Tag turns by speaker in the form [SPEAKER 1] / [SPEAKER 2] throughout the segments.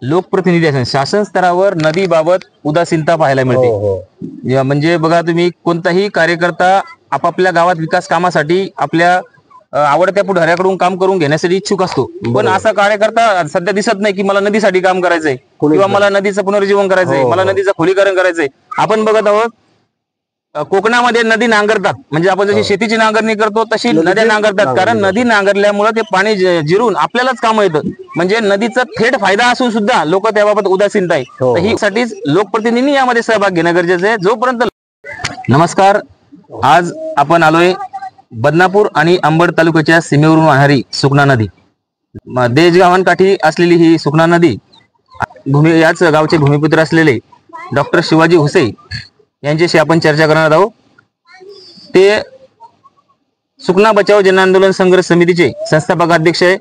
[SPEAKER 1] लोकप्रतिनिधी असेल शासन स्तरावर नदीबाबत उदासीनता पाहायला मिळते। म्हणजे बघा तुम्ही कोणताही कार्यकर्ता आपापल्या गावात विकास कामासाठी आपल्या आवडत्या पुढाऱ्याकडून काम करून घेण्यासाठी इच्छुक असतो, पण असा कार्यकर्ता सध्या दिसत नाही की मला नदीसाठी काम करायचंय किंवा मला नदीचं पुनरुज्जीवन करायचंय, मला नदीचं खोलीकरण करायचंय। आपण बघत आहोत कोकणामध्ये नदी नांगरतात, म्हणजे आपण जशी शेतीची नांगरणी करतो तशी नद्या नांगरतात, कारण नदी नांगरल्यामुळे ते पाणी जिरून आपल्यालाच काम येतं। म्हणजे नदीचा थेट फायदा असून सुद्धा लोक त्याबाबत उदासीनता आहे, तर ही साठीच लोकप्रतिनिधींनी यामध्ये सहभाग घेणं गरजेचं आहे। जोपर्यंत नमस्कार, आज आपण आलोय बदनापूर आणि अंबड तालुक्याच्या सीमेवरून वाहणारी सुकणा नदी, देशगावांकाठी असलेली ही सुकणा नदी याच गावचे भूमिपुत्र असलेले डॉक्टर शिवाजी हुसे यांच्याशी आपण चर्चा करणार आहोत। ते सुकणा बचाव जन आंदोलन संघर्ष समितीचे संस्थापक अध्यक्ष आहे।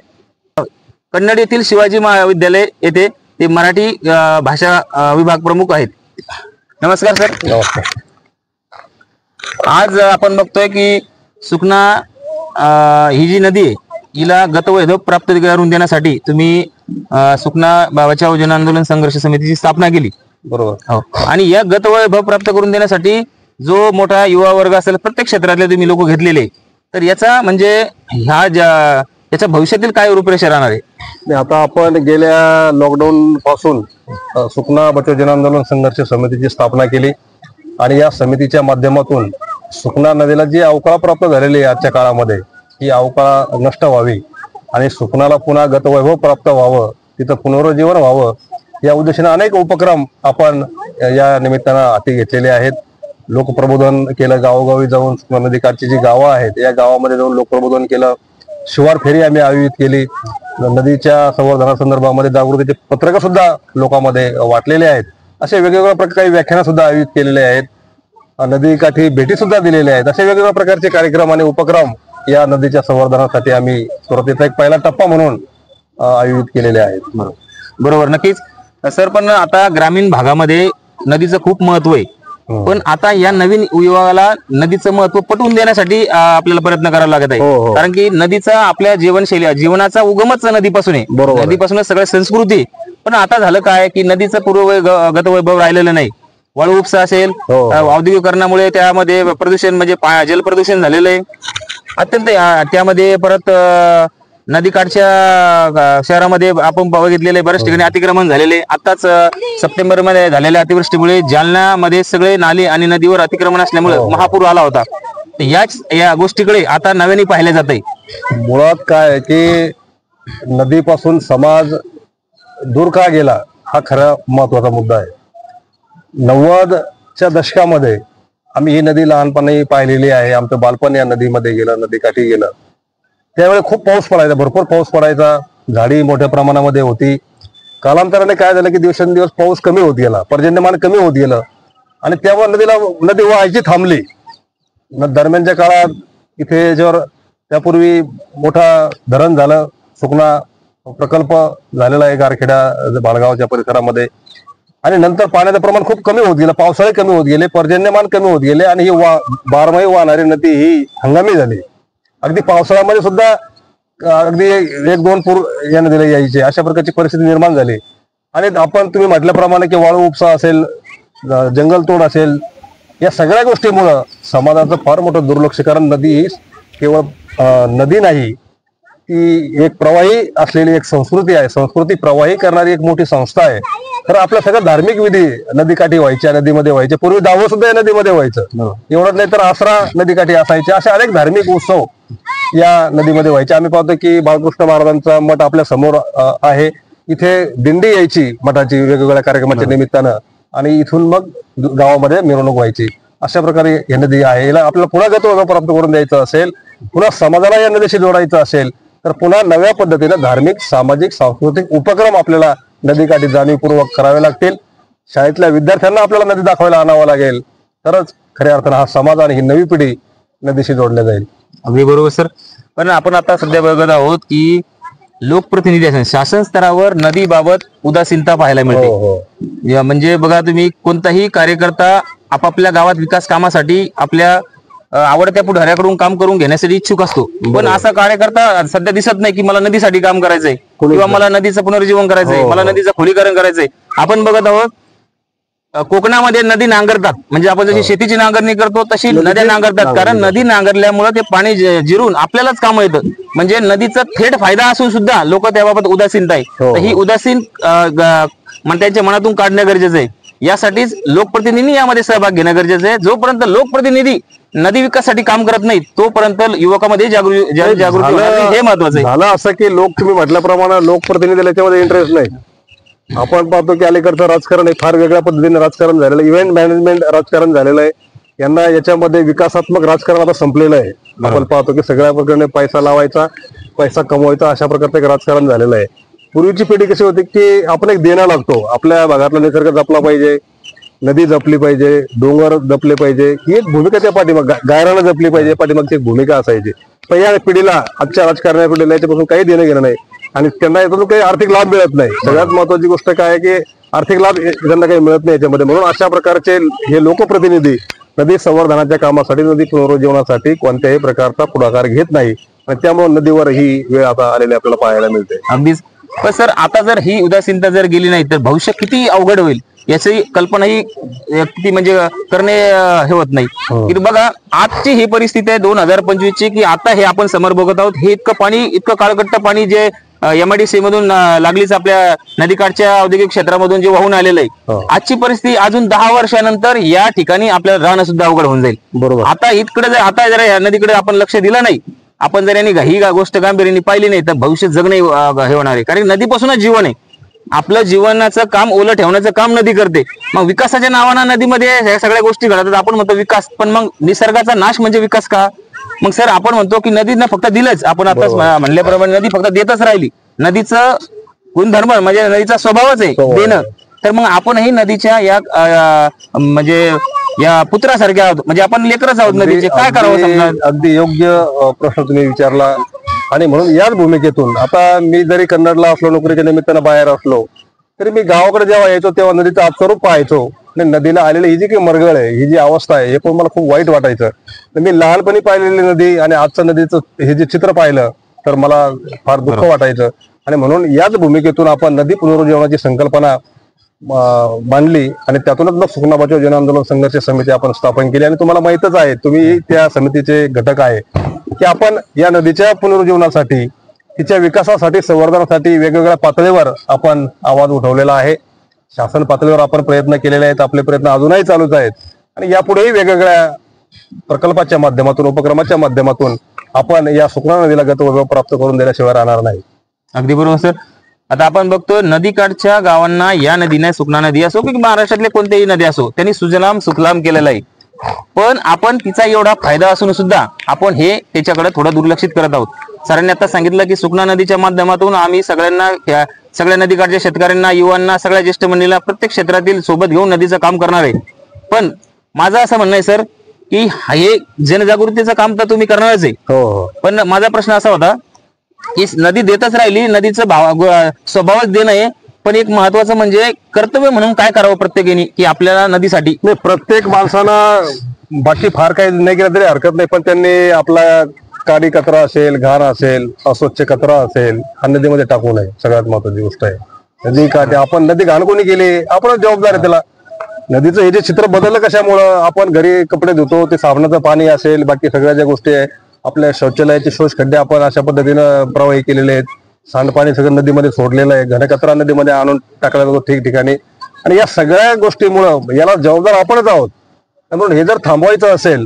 [SPEAKER 1] कन्नड येथील शिवाजी महाविद्यालय येथे ते मराठी भाषा विभाग प्रमुख आहेत। नमस्कार सर।
[SPEAKER 2] नमस्कार।
[SPEAKER 1] आज आपण बघतोय की सुकणा ही जी नदी आहे हिला गतवैभव प्राप्त करून देण्यासाठी तुम्ही सुकणा बचाव जन आंदोलन संघर्ष समितीची स्थापना केली,
[SPEAKER 2] बरोबर
[SPEAKER 1] हो। आणि या गतवैभव प्राप्त करून देण्यासाठी जो मोठा युवा वर्ग असेल प्रत्येक क्षेत्रातले तुम्ही लोक घेतलेले, तर याचा म्हणजे याच्या भविष्यातील काय रूपरेषा राहणार आहे?
[SPEAKER 2] आता आपण गेल्या लॉकडाऊन पासून सुकणा बचाव जन आंदोलन संघर्ष समितीची स्थापना केली आणि या समितीच्या माध्यमातून सुकणा नदीला जी अवकाळ प्राप्त झालेली आहे आजच्या काळामध्ये, ही अवकाळ नष्ट व्हावी आणि सुकणाला पुन्हा गतवैभव प्राप्त व्हावं, तिथं पुनरुज्जीवन व्हावं, या उद्देशाने अनेक उपक्रम आपण या निमित्तानं हाती घेतलेले आहेत। लोकप्रबोधन केलं, गावोगावी जाऊन नदीकाठची जी गावं आहेत या गावामध्ये जाऊन लोकप्रबोधन केलं, शिवार फेरी आम्ही आयोजित केली, नदीच्या संवर्धनासंदर्भामध्ये जागृतीचे पत्रक सुद्धा लोकांमध्ये वाटलेले आहेत। असे वेगवेगळ्या प्रकारचे व्याख्यान सुद्धा आयोजित केलेले आहेत, नदीकाठी भेटी सुद्धा दिलेल्या आहेत। असे वेगवेगळ्या प्रकारचे कार्यक्रम आणि उपक्रम या नदीच्या संवर्धनासाठी आम्ही सुरुवातीचा एक पहिला टप्पा म्हणून आयोजित केलेले आहेत।
[SPEAKER 1] बरोबर, नक्कीच सर। पण आता ग्रामीण भागामध्ये नदीचं खूप महत्व आहे, पण आता या नवीन युवाला नदीचं महत्व पटवून देण्यासाठी आपल्याला प्रयत्न करावा लागत आहे, कारण की नदीचा आपल्या जीवनाचा उगमच नदीपासून आहे, नदीपासूनच सगळ्या संस्कृती। पण आता झालं काय की नदीचं गतवैभव राहिलेलं नाही। वाळू उपसा असेल, औद्योगिकरणामुळे त्यामध्ये प्रदूषण म्हणजे जल प्रदूषण झालेलं आहे अत्यंत। त्यामध्ये परत नदीकाठच्या शहरामध्ये आपण बघितलेले बऱ्याच ठिकाणी अतिक्रमण झालेले। आताच सप्टेंबर मध्ये झालेल्या अतिवृष्टीमुळे जालन्यामध्ये सगळे नाले आणि नदीवर अतिक्रमण असल्यामुळे महापूर आला होता। या गोष्टीकडे आता नव्याने पाहिले जाते।
[SPEAKER 2] मुळात काय की नदीपासून समाज दूर का गेला हा खरा महत्वाचा मुद्दा आहे। 90च्या दशकामध्ये आम्ही ही नदी लहानपणी पाहिलेली आहे, आमचं बालपण या नदीमध्ये गेलं, नदीकाठी गेलं। त्यावेळी खूप पाऊस पडायचा, भरपूर पाऊस पडायचा, झाडी मोठ्या प्रमाणामध्ये होती। कालांतराने काय झालं की दिवसेंदिवस पाऊस कमी होत गेला, पर्जन्यमान कमी होत गेलं आणि त्यामुळे नदी वाहायची थांबली। दरम्यानच्या काळात इथे त्यापूर्वी मोठा धरण झालं, सुकणा प्रकल्प झालेला आहे गारखेडा बाळगावच्या परिसरामध्ये, आणि नंतर पाण्याचं प्रमाण खूप कमी होत गेलं, पावसाळे कमी होत गेले, पर्जन्यमान कमी होत गेले आणि ही बारमाही वाहणारी नदी ही हंगामी झाली। अगदी पावसाळ्यामध्ये सुद्धा अगदी 1-2 पूर या नदीला यायचे, अशा प्रकारची परिस्थिती निर्माण झाली। आणि तुम्ही म्हटल्याप्रमाणे की वाळू उपसा असेल, जंगलतोड असेल, या सगळ्या गोष्टीमुळं समाजाचं फार मोठं दुर्लक्ष, कारण नदी ही केवळ नदी नाही, ती एक प्रवाही असलेली एक संस्कृती आहे, संस्कृती प्रवाही करणारी एक मोठी संस्था आहे। तर आपल्या सगळ्या धार्मिक विधी नदीकाठी व्हायच्या, नदीमध्ये व्हायचे, पूर्वी दावं सुद्धा या नदीमध्ये व्हायचं, एवढंच नाही तर आसरा नदीकाठी असायचे, असे अनेक धार्मिक उत्सव या नदीमध्ये व्हायचे। आम्ही पाहतो की बाळकृष्ण महाराजांचा मठ आपल्या समोर आहे, इथे दिंडी यायची मठाची वेगवेगळ्या कार्यक्रमाच्या निमित्तानं आणि इथून मग गावामध्ये मिरवणूक व्हायची। अशा प्रकारे ही नदी आहे, याला आपल्याला पुन्हा गतवैभव प्राप्त करून द्यायचं असेल, पुन्हा समाजाला या नदीशी जोडायचं असेल, तर पुन्हा नव्या पद्धतीने धार्मिक, सामाजिक, सांस्कृतिक उपक्रम आपल्याला नदीकाठी जाणीवपूर्वक करावे लागतील। शाळेतल्या विद्यार्थ्यांना आपल्याला नदी दाखवायला आणावं लागेल, तरच खऱ्या अर्थानं हा समाज आणि ही नवी पिढी नदीशी जोडल्या जाईल।
[SPEAKER 1] अगदी बरोबर सर। पण आपण आता सध्या बघत आहोत की लोकप्रतिनिधी असेल शासन स्तरावर नदीबाबत उदासीनता पाहायला मिळते। म्हणजे बघा तुम्ही कोणताही कार्यकर्ता आपापल्या गावात विकास कामासाठी आपल्या आवडत्या पुढाऱ्याकडून काम करून घेण्यासाठी इच्छुक असतो, पण असा कार्यकर्ता सध्या दिसत नाही की मला नदीसाठी काम करायचंय किंवा मला नदीचं पुनर्जीवन करायचंय, मला नदीचं खोलीकरण करायचंय. आपण बघत आहोत कोकणामध्ये नदी नांगरतात, म्हणजे आपण जशी शेतीची नांगरणी करतो तशी नद्या नांगरतात, कारण नदी नांगरल्यामुळे ते पाणी जिरून आपल्यालाच काम येतं. म्हणजे नदीचा थेट फायदा असून सुद्धा लोक त्याबाबत उदासीनता आहे. तर ही उदासीन त्यांच्या मनातून काढणं गरजेचं आहे. यासाठीच लोकप्रतिनिधी यामध्ये सहभाग घेणं गरजेचं आहे. जोपर्यंत लोकप्रतिनिधी नदी विकासासाठी काम करत नाही तोपर्यंत युवकांमध्ये जागृती हे महत्वाचं आहे.
[SPEAKER 2] झालं असं की तुम्ही म्हटल्याप्रमाणे लोकप्रतिनिधीला याच्यामध्ये इंटरेस्ट नाही. आपण पाहतो की अलीकडचं राजकारण हे फार वेगळ्या पद्धतीने राजकारण झालेलं आहे, इव्हेंट मॅनेजमेंट राजकारण झालेलं आहे. यांना याच्यामध्ये विकासात्मक राजकारण आता संपलेलं आहे. आपण पाहतो की सगळ्या प्रकारे पैसा लावायचा, पैसा कमवायचा, अशा प्रकारचं एक राजकारण झालेलं आहे. पूर्वीची पिढी कशी होती की आपण एक देणं लागतो, आपल्या भागातला निसर्ग जपला पाहिजे, नदी जपली पाहिजे, डोंगर जपले पाहिजे, ही एक भूमिका त्या पाठीमाग गायरानं जपली पाहिजे पाठीमागची एक भूमिका असायची. पण या पिढीला, आजच्या राजकारण्या पिढीला याच्यापासून काही देणं घेणं नाही आणि त्यांना याच्यातून काही आर्थिक लाभ मिळत नाही. सगळ्यात महत्वाची गोष्ट काय आहे की आर्थिक लाभ त्यांना काही मिळत नाही याच्यामध्ये. म्हणून अशा प्रकारचे हे लोकप्रतिनिधी नदी संवर्धनाच्या कामासाठी, नदी पुनरुज्जीवनासाठी कोणत्याही प्रकारचा पुढाकार घेत नाही आणि त्यामुळे नदीवर ही वेळ आता आलेली आपल्याला पाहायला मिळते.
[SPEAKER 1] अगदीच. पण सर, आता जर ही उदासीनता जर गेली नाही तर भविष्य किती अवघड होईल याची कल्पना ही किती म्हणजे करणे हे होत नाही. की बघा आजची ही परिस्थिती आहे 2025 ची, की आता हे आपण समोर बघत आहोत, हे इतकं पाणी, इतकं काळगट्ट पाणी जे MIDC मधून लागलीच आपल्या नदीकाठच्या औद्योगिक क्षेत्रामधून जे वाहून आलेलं आहे. आजची परिस्थिती अजून 10 वर्षानंतर या ठिकाणी आपल्याला राहणं सुद्धा अवघड होऊन जाईल.
[SPEAKER 2] बरोबर.
[SPEAKER 1] आता आता जर या नदीकडे आपण लक्ष दिलं नाही, आपण जर ही गोष्ट गांभीर्याने पाहिली नाही तर भविष्य जगणे हे होणार आहे. कारण नदीपासूनच जीवन आहे. आपलं जीवनाचं काम ओलं ठेवण्याचं काम नदी करते. मग विकासाच्या नावानं नदीमध्ये ह्या सगळ्या गोष्टी घडतात. आपण म्हणतो विकास, पण मग निसर्गाचा नाश म्हणजे विकास का? मग सर आपण म्हणतो की नदीनं फक्त दिलंच, आपण आताच म्हणल्याप्रमाणे नदी फक्त देतच राहिली. नदीचं गुणधर्म म्हणजे नदीचा स्वभावच आहे देणं. तर मग आपणही नदीच्या या म्हणजे या पुत्रासारखे आहोत, म्हणजे आपण लेकरच आहोत नदीचे. काय करावं समजा?
[SPEAKER 2] अगदी योग्य प्रश्न तुम्ही विचारला. आणि म्हणून याच भूमिकेतून आता मी जरी कन्नडला असलो, नोकरीच्या निमित्तानं बाहेर असलो, तरी मी गावाकडे जेव्हा यायचो तेव्हा नदीचं आजचं पाहायचो आणि नदीला आलेली ही जी काही मरगळ आहे, ही जी अवस्था आहे, हे पण मला खूप वाईट वाटायचं. मी लहानपणी पाहिलेली नदी आणि आजचं नदीचं हे जे चित्र पाहिलं तर मला फार दुःख वाटायचं. आणि म्हणून याच भूमिकेतून आपण नदी पुनरुज्जीवनाची संकल्पना मांडली आणि त्यातूनच मग सुकना बचाव जन आंदोलन संघर्ष समिती आपण स्थापन केली. आणि तुम्हाला माहितच आहे, तुम्ही त्या समितीचे घटक आहे, की आपण या नदीच्या पुनरुज्जीवनासाठी, तिच्या विकासासाठी, संवर्धनासाठी वेगवेगळ्या पातळीवर आपण आवाज उठवलेला आहे. शासन पातळीवर आपण प्रयत्न केलेले आहेत, आपले प्रयत्न अजूनही चालूच आहेत आणि यापुढेही वेगवेगळ्या प्रकल्पाच्या माध्यमातून, उपक्रमाच्या माध्यमातून आपण या सुकना नदीला गतवैभव प्राप्त करून देण्याशिवाय राहणार नाही.
[SPEAKER 1] अगदी बरोबर सर. आता आपण बघतो नदीकाठच्या गावांना या नदीने, सुकना नदी असो की महाराष्ट्रातले कोणतेही नदी असो, त्यांनी सुजलाम सुफलाम केलेलं आहे. पण आपण तिचा एवढा फायदा असून सुद्धा आपण हे त्याच्याकडे थोडं दुर्लक्षित करत आहोत. सरांनी आता सांगितलं की सुकना नदीच्या माध्यमातून आम्ही सगळ्या नदीकाठच्या शेतकऱ्यांना, युवांना, सगळ्या ज्येष्ठ मंडळीला प्रत्येक क्षेत्रातील सोबत घेऊन नदीचं काम करणार आहे. पण माझं असं म्हणणं आहे सर की हे जनजागृतीचं काम तर तुम्ही करणारच आहे, पण माझा प्रश्न असा होता की नदी देतच राहिली, नदीचं स्वभावच देणं आहे, पण एक महत्वाचं म्हणजे कर्तव्य म्हणून काय करावं प्रत्येकाने की आपल्याला नदीसाठी?
[SPEAKER 2] नाही, प्रत्येक माणसानं बाकी फार काही नाही केलं तरी हरकत नाही, पण त्यांनी आपला काडी कचरा असेल, घाण असेल, अस्वच्छ कचरा असेल, हा नदीमध्ये टाकू नये. सगळ्यात महत्वाची गोष्ट आहे. नदी काठी आपण नदी घाण कोणी केली, आपणच जबाबदार आहे त्याला. नदीचं हे जे चित्र बदललं कशामुळं? आपण घरी कपडे धुतो, ते साबणाचं पाणी असेल, बाकी सगळ्या ज्या गोष्टी आहे, आपल्या शौचालयाचे शोष खड्डे आपण अशा पद्धतीनं प्रवाही केलेले आहेत. सांडपाणी सगळं नदीमध्ये सोडलेलं आहे, घनकचरा नदीमध्ये आणून टाकला जातो ठिकठिकाणी. आणि या सगळ्या गोष्टीमुळं याला जबाबदार आपणच आहोत. म्हणून हे जर थांबवायचं असेल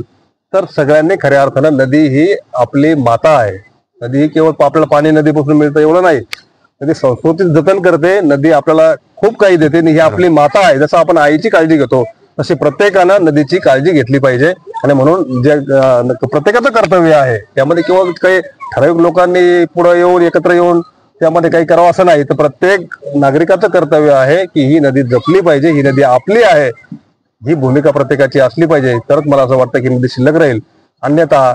[SPEAKER 2] तर सगळ्यांनी खऱ्या अर्थानं, नदी ही आपली माता आहे. नदी ही केवळ आपल्याला पाणी नदीपासून मिळतं एवढं नाही, नदी संस्कृतीचं जतन करते, नदी आपल्याला खूप काही देते. ही आपली माता आहे. जसं आपण आईची काळजी घेतो तशी प्रत्येकानं नदीची काळजी घेतली पाहिजे. आणि म्हणून जे प्रत्येकाचं कर्तव्य आहे, त्यामध्ये किंवा काही ठराविक लोकांनी पुढे येऊन एकत्र येऊन त्यामध्ये काही करावं असं नाही, तर प्रत्येक नागरिकाचं कर्तव्य आहे की ही नदी जपली पाहिजे, ही नदी आपली आहे, ही भूमिका प्रत्येकाची असली पाहिजे. तरच मला असं वाटतं की नदी शिल्लक राहील. अन्यथा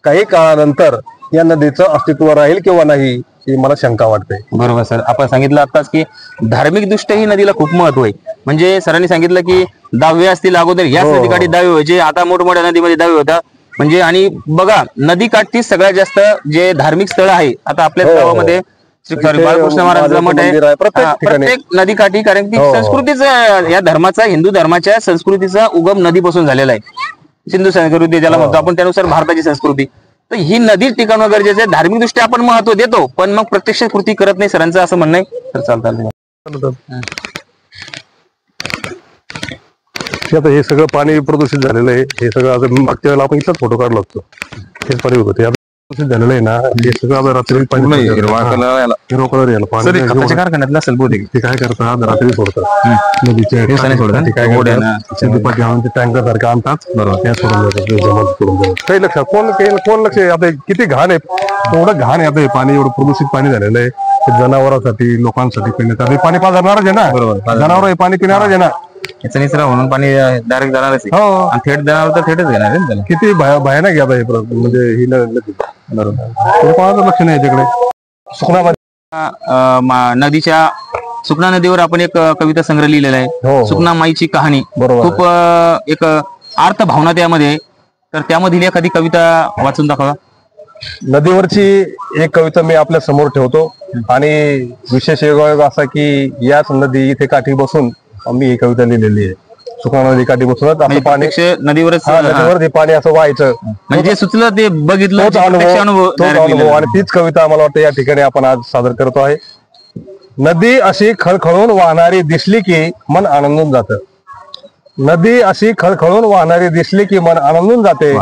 [SPEAKER 2] काही काळानंतर या नदीचं अस्तित्व राहील किंवा नाही ही मला शंका वाटते.
[SPEAKER 1] बरोबर सर. आपण सांगितलं आताच की धार्मिक दृष्ट्या ही नदीला खूप महत्व आहे. म्हणजे सरांनी सांगितलं की दावे असतील, अगोदर याच नदीकाठी दावे व्हायचे, आता मोठमोठ्या नदीमध्ये दावे होतात. म्हणजे आणि बघा नदीकाठची सगळ्यात जास्त जे धार्मिक स्थळ आहे आता आपल्या
[SPEAKER 2] हो, हो.
[SPEAKER 1] गावामध्ये सॉरी बाळकृष्ण महाराजांचं मठ
[SPEAKER 2] मंदिर आहे, प्रत्येक
[SPEAKER 1] आहे
[SPEAKER 2] ठिकाणी.
[SPEAKER 1] प्रत्येक नदीकाठी, कारण ती
[SPEAKER 2] हो, हो.
[SPEAKER 1] संस्कृतीचा या धर्माचा हिंदू धर्माच्या संस्कृतीचा उगम नदीपासून झालेला आहे. सिंधू संस्कृती ज्याला म्हणतो आपण, त्यानुसार भारताची संस्कृती. तर ही नदी टिकवणं गरजेचं आहे. धार्मिक दृष्ट्या आपण महत्व देतो पण मग प्रत्यक्ष कृती करत नाही, सरांचं असं म्हणणं आहे. तर चालतं
[SPEAKER 2] आता हे सगळं पाणी प्रदूषित झालेलं आहे. हे सगळं आता मागच्या वेळेला आपण इथलाच फोटो काढला होतो, हेच पाणी होतं. आता प्रदूषित झालेलं आहे ना, हे सगळं आता रात्री पाणी हिरवा कलर यायला पाणी
[SPEAKER 1] कारखान्यातलं असेल बहुतेक.
[SPEAKER 2] ते काय करतात, रात्री सोडतात नदीच्या टँकर सारखं आणतात, त्या सोडून देतात. काही लक्षात कोण लक्ष आता किती घाण आहे, एवढं घाण आहे आता हे पाणी, एवढं प्रदूषित पाणी झालेलं आहे. जनावरांसाठी लोकांसाठी पिण्यासाठी पाणी पाजणारच आहे ना, जनावर हे पाणी पिणारच आहे ना.
[SPEAKER 1] याचा निचरा म्हणून पाणी डायरेक्ट जाणारच आहे.
[SPEAKER 2] हो,
[SPEAKER 1] आणि थेट जाणार तर थेटच घेणार आहे त्याला.
[SPEAKER 2] किती भयानक घ्या हे म्हणजे ही नदी. बरोबर, कोणाचं लक्ष नाही याच्याकडे. सुकना
[SPEAKER 1] नदीच्या सुकना नदीवर आपण एक कविता संग्रह लिहिलेला आहे,
[SPEAKER 2] हो.
[SPEAKER 1] सुकना माईची कहाणी.
[SPEAKER 2] बरोबर,
[SPEAKER 1] खूप एक अर्थ भावना त्यामध्ये. तर त्यामधील एखादी कविता वाचून दाखवा.
[SPEAKER 2] नदीवरची एक कविता मी आपल्या समोर ठेवतो. आणि विशेष योगायोग असा की याच नदी इथे काठी बसून आम्ही ही कविता लिहिलेली आहे. सुकना नदी काठी बसूनच असं पाणी
[SPEAKER 1] नदीवरच
[SPEAKER 2] नदीवर पाणी असं व्हायचं,
[SPEAKER 1] म्हणजे सुचलं ते बघितलं
[SPEAKER 2] तोच अनुभव. आणि तीच कविता मला वाटतं या ठिकाणी आपण आज सादर करतो आहे. नदी अशी खळखळून वाहणारी दिसली की मन आनंदून जातं. नदी अशी खळखळून वाहणारी दिसली की मन आनंदून जाते.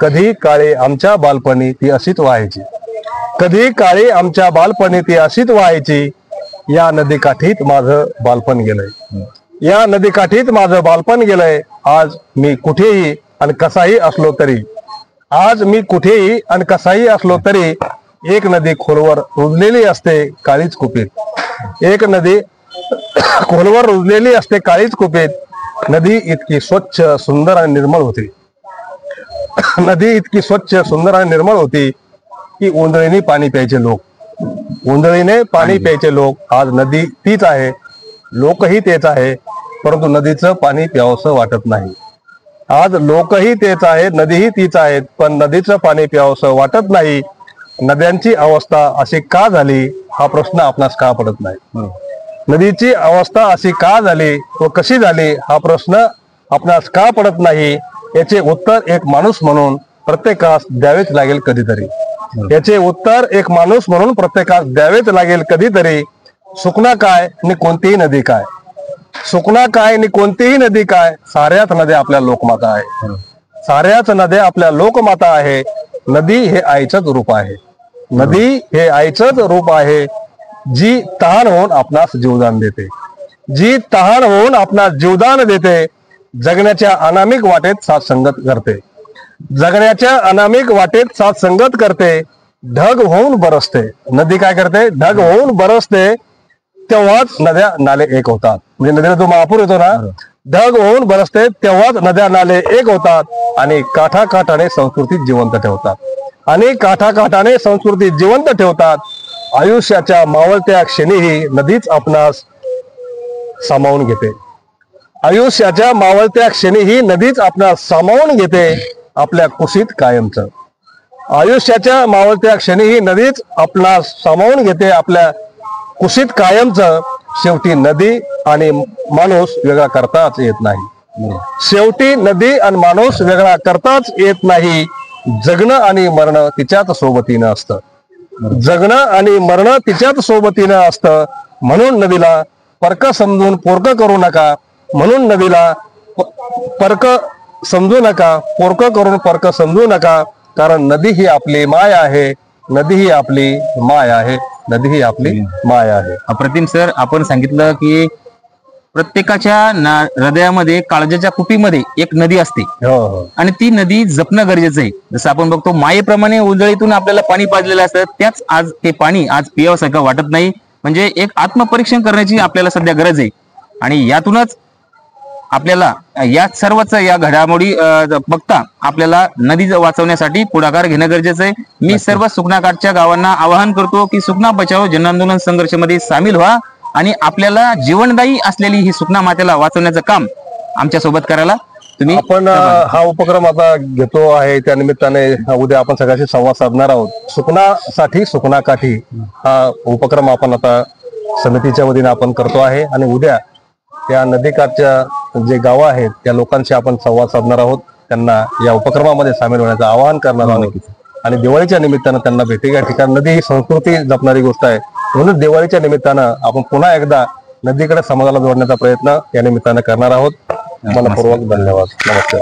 [SPEAKER 2] कधी काळी आमच्या बालपणी ती अशीच व्हायची. कधी काळी आमच्या बालपणी ती अशीच व्हायची. या नदीकाठीत माझं बालपण गेलंय. या नदीकाठीत माझं बालपण गेलंय. आज मी कुठेही आणि कसाही असलो तरी, आज मी कुठेही आणि कसाही असलो तरी, एक नदी खोलवर रुजलेली असते काळीच कुपीत. एक नदी खोलवर रुजलेली असते काळीच कुपीत. नदी इतकी स्वच्छ सुंदर आणि निर्मळ होती. नदी इतकी स्वच्छ सुंदर आणि निर्मळ होती की ओंजळीने पाणी प्यायचे लोक, ओंजळीने पाणी प्यायचे लोक. आज नदी तीच आहे, लोकही तेच आहे, परंतु नदीचं पाणी प्यावंसं वाटत नाही. आज लोकही तेच आहेत, नदीही तीच आहेत, पण नदीचं पाणी प्यावंसं वाटत नाही. नद्यांची अवस्था अशी का झाली हा प्रश्न आपणास का पडत नाही. नदीची अवस्था अशी का झाली व कशी झाली हा प्रश्न आपणास का पडत नाही. याचे उत्तर एक माणूस म्हणून प्रत्येकास द्यावेच लागेल कधीतरी. याचे उत्तर एक माणूस म्हणून प्रत्येकास द्यावेच लागेल कधीतरी. सुकना काय आणि कोणतीही नदी काय, सुकना काय आणि कोणतीही नदी काय, साऱ्याच नद्या आपल्या लोकमाता आहे. साऱ्याच नद्या आपल्या लोकमाता आहे. नदी हे आईचंच रूप आहे. नदी हे आईचंच रूप आहे. जी तहान होऊन आपणास जीवदान देते, जी तहान होऊन आपणास जीवदान देते. जगण्याच्या अनामिक वाटेत साथ संगत करते, जगण्याच्या अनामिक वाटेत साथ संगत करते. ढग होऊन बरसते. नदी काय करते, ढग होऊन बरसते. तेव्हाच नद्या नाले एक होतात. म्हणजे नदीला जो महापूर येतो ना, ढग होऊन बरसते तेव्हाच नद्या नाले एक होतात. आणि काठाकाठाने संस्कृती जिवंत ठेवतात. आणि काठाकाठाने संस्कृती जिवंत ठेवतात. आयुष्याच्या मावळत्या क्षणीही नदीच आपणास सामावून घेते. आयुष्याच्या मावळत्या क्षणीही नदीच आपणास सामावून घेते. आपल्या कुशीत कायमचं. आयुष्याच्या मावळत्या क्षणीही नदीच आपणास सामावून घेते आपल्या कुशीत कायमचं. शेवटी नदी आणि माणूस वेगळा करताच येत नाही. शेवटी नदी आणि माणूस वेगळा करताच येत नाही. जगणं आणि मरणं तिच्याच सोबतीनं असतं. जगणं आणि मरणं तिच्याच सोबतीनं असतं. म्हणून नदीला परक समजून पोरक करू नका. म्हणून नदीला परक समजू नका, पोरक करून परक समजू नका. कारण नदी ही आपली माय आहे. नदी ही आपली माय आहे. नदी ही आपली माय आहे.
[SPEAKER 1] अप्रतिम सर, आपण सांगितलं की प्रत्येकाच्या हृदयामध्ये, काळजाच्या कुपीमध्ये एक नदी असते. आणि ती नदी जपणं गरजेचं आहे. जसं आपण बघतो मायेप्रमाणे उजळीतून आपल्याला पाणी पाजलेलं असतं, त्याच आज ते पाणी आज पियावंसारखं वाटत नाही. म्हणजे एक आत्मपरीक्षण करण्याची आपल्याला सध्या गरज आहे. आणि यातूनच आपल्याला या सर्वच या घडामोडी बघता आपल्याला नदी वाचवण्यासाठी पुढाकार घेणं गरजेचं आहे. मी सर्व सुकनाकाठच्या गावांना आवाहन करतो की सुकना बचाव जन आंदोलन संघर्षामध्ये सामील व्हा आणि आपल्याला जीवनदायी असलेली ही सुकना मातेला वाचवण्याचं काम आमच्या सोबत करायला तुम्ही
[SPEAKER 2] आपण हा उपक्रम आता घेतो आहे, त्या निमित्ताने उद्या आपण सगळ्याशी संवाद साधणार आहोत. सुकणासाठी सुकणाकाठी हा उपक्रम आपण आता समितीच्या वतीने आपण करतो आहे आणि उद्या त्या नदीकाठच्या जे गावं आहेत त्या लोकांशी आपण संवाद साधणार आहोत, त्यांना या उपक्रमामध्ये सामील होण्याचं आवाहन करणार आहोत आणि दिवाळीच्या निमित्तानं त्यांना भेटी. या ठिकाणी नदी ही संस्कृती जपणारी गोष्ट आहे, म्हणून दिवाळीच्या निमित्तानं आपण पुन्हा एकदा नदीकडे समाजाला जोडण्याचा प्रयत्न या निमित्तानं करणार आहोत. मनपूर्वक धन्यवाद. नमस्कार.